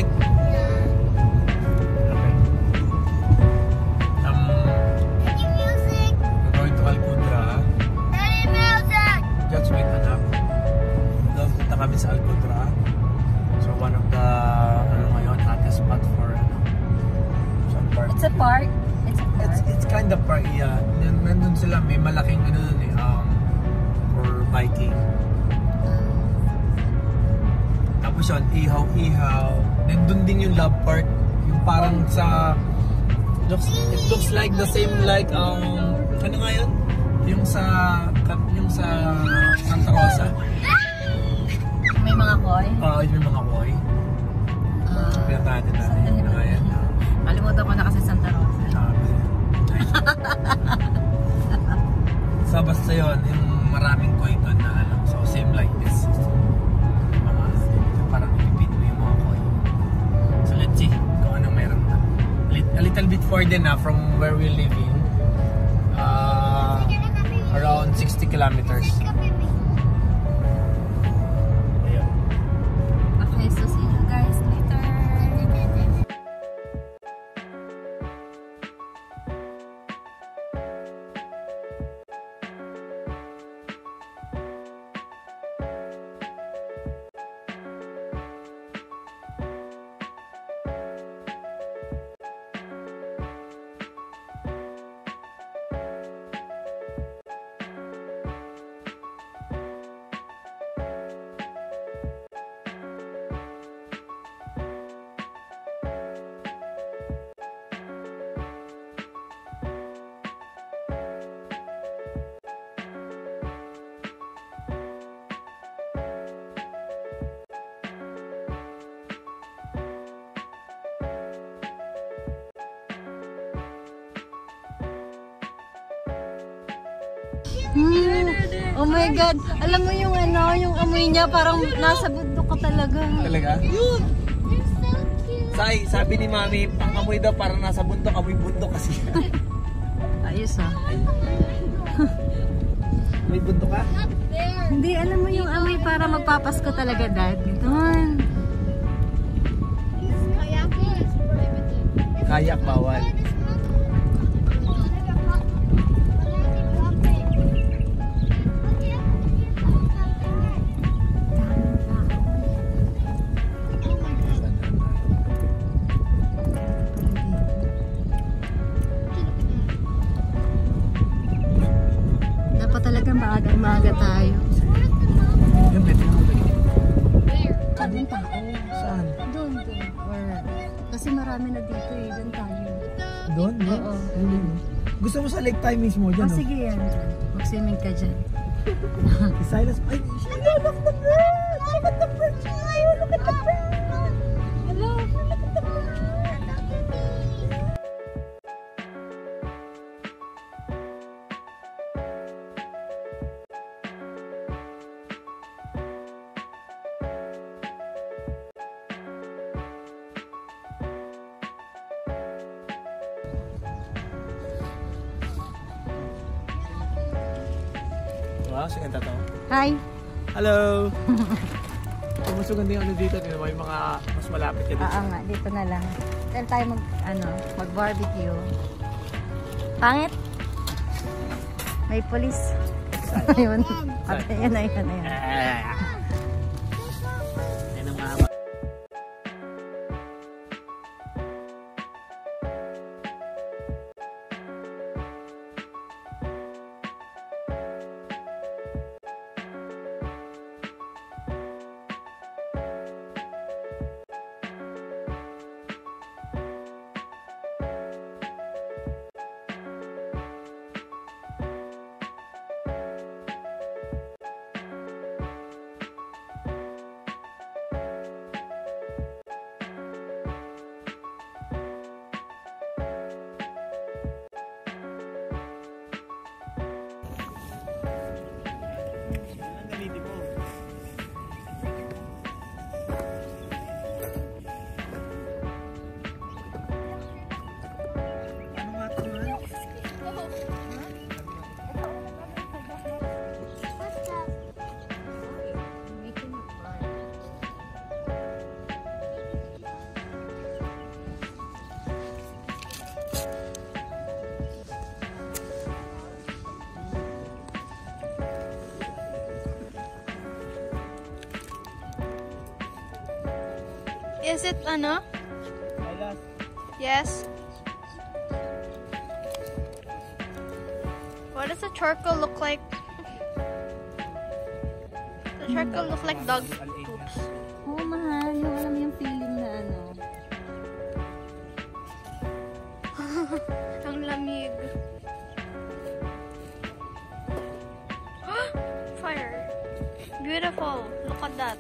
right? Yeah. Okay. Making music. We're going to Alcondra. Daddy music. Just wait, anak. Doon punta kami sa Alcondra. So one of the ngayon, hottest spot for some park. It's a park. It's kind of park, yeah. Nandun sila, may malaking dun for biking. Tapos yun, ihaw-ihaw. Nandun din yung Love Park. Yung parang sa... It looks like the same like, ano nga yun? Yung sa Santa Rosa. May mga koi. Yung mga koi. Pinatahan din natin yung nga yan. Kalimutan ko na kasi Santa Rosa. So basta yun, yung maraming koi doon na ano. So same like this. Parang ipipin mo yung mga koi. So let's see kung anong meron na. A little bit further na from where we live in. Around 60 kilometers. Ayun. Okay, so see you guys later. Oh my God! Alam mo yung yung amoy niya parang nasa bundok ka talaga. Talaga? Yun! Say, sabi ni Mami, ang amoy daw parang nasa bundok, amoy bundok kasi. Ayos ah. May bundok ka? Hindi, alam mo yung amoy para magpapasko talaga, Dad. Doon. Kayak bawal. Dapat talaga maaga tayo. Yung pwede mo ba? Doon tao. Saan? Doon. Kasi marami na dito eh. Doon tayo. Doon? Oo. Gusto mo sa lake tayo mismo dyan? Sige yan. Mag-swimming ka dyan. Si Silas, ay, look at the bird! Look at the bird! Look at the bird! Hello! Look at the bird! Wow, sige tato. Hi! Hello! Mas maganda yung ano dito, may mga mas malapit ka dito. Oo nga, dito na lang. Dahil tayo mag-barbecue. Pangit? May polis. Ayun. Ayun. Ayun ang mga... Is it ano? Yes. What does the charcoal look like? The charcoal look like dog poops. Oo, mahal. Yung alam mo yung feeling na ano. Ang lamig. Fire. Beautiful. Look at that.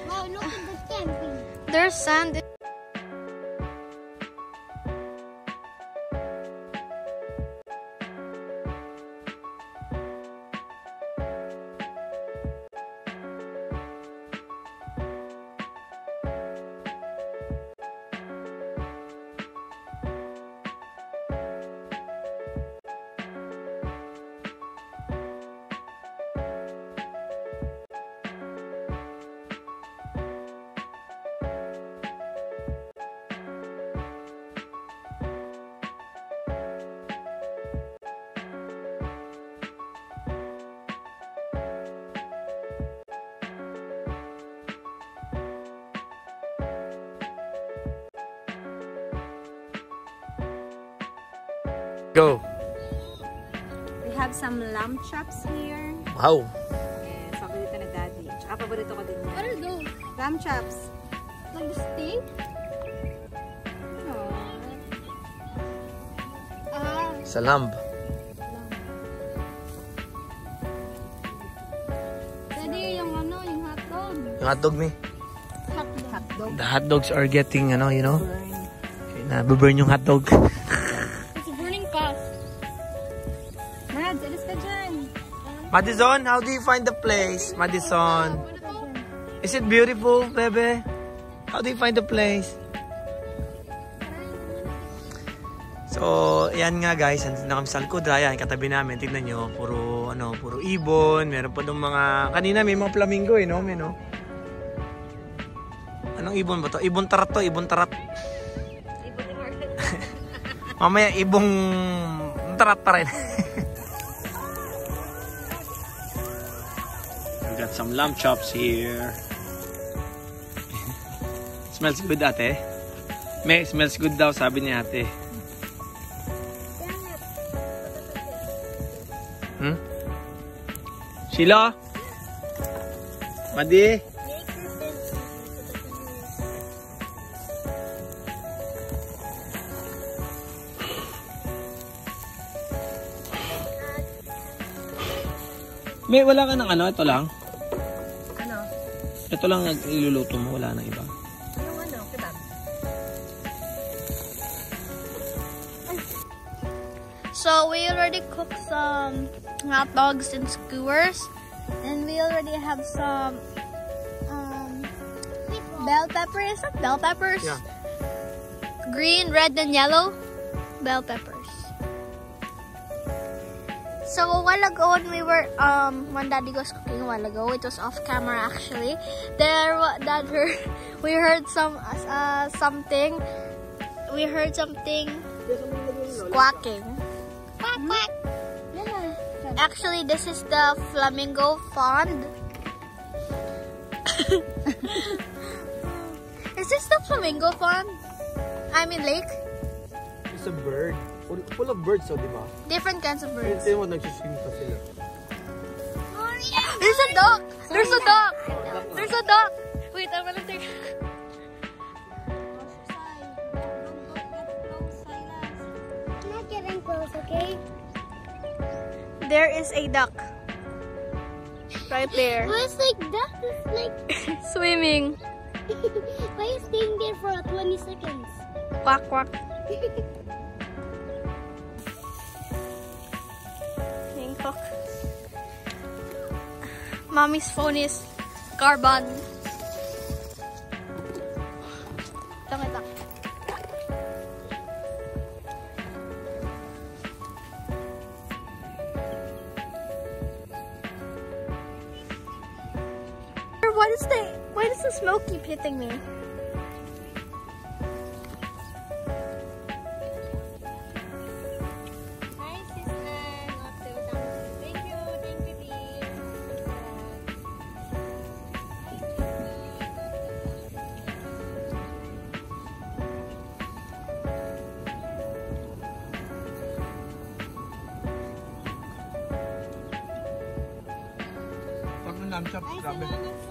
Wow, look at the camping. There's sand. Go. We have some lamb chops here. Wow. Yes, paborito na daddy. Tsaka paborito ko din yan. What are those? Lamb chops. Like the steak? Sa lamb. Daddy, yung ano, yung hotdog. Yung hotdog ni. Hotdog. The hotdogs are getting, you know, Burn. nabuburn yung hotdog. It's burning fast. Mads, alis ka dyan. Madison, how do you find the place? Madison. Is it beautiful, bebe? How do you find the place? So, ayan nga guys, nandito na kami sa likod. Ayan, katabi namin, tignan nyo, puro ibon. Meron pa dong mga, kanina may mga flamingo no? Anong ibon ba to? Ibon tarat to, ibon tarat. Mamaya, ibong tarat pa rin. We got some lamb chops here. Smells good, ate. May smells good daw, sabi ni ate. Sheila? Madi? May wala ka ng ano? Ito lang? Ano? Ito lang ang iluluto mo. Wala nang iba. Yung ano, kebab. So we already cooked some hot dogs and skewers, and we already have some bell peppers. Is that bell peppers? Yeah. Green, red, and yellow bell peppers. So a while ago when we were when Daddy was cooking a while ago, it was off camera actually. We heard something. We heard something squawking. Quack quack. Actually, this is the flamingo pond. Is this the flamingo pond? I mean lake. It's a bird. Full of birds, di ba? Different kinds of birds. Ito yung nagsiswim pa sila. There's a duck! There's a duck! There's a duck! Wait, I'm gonna take... I'm not getting close, okay? There is a duck. Right there. Well, it's like that is like. Swimming. Why are you staying there for 20 seconds? Quack quack. Cook. Mommy's phone is carbon. Ito. Why does the smoke keep hitting me? lamb chops. I Grabe. said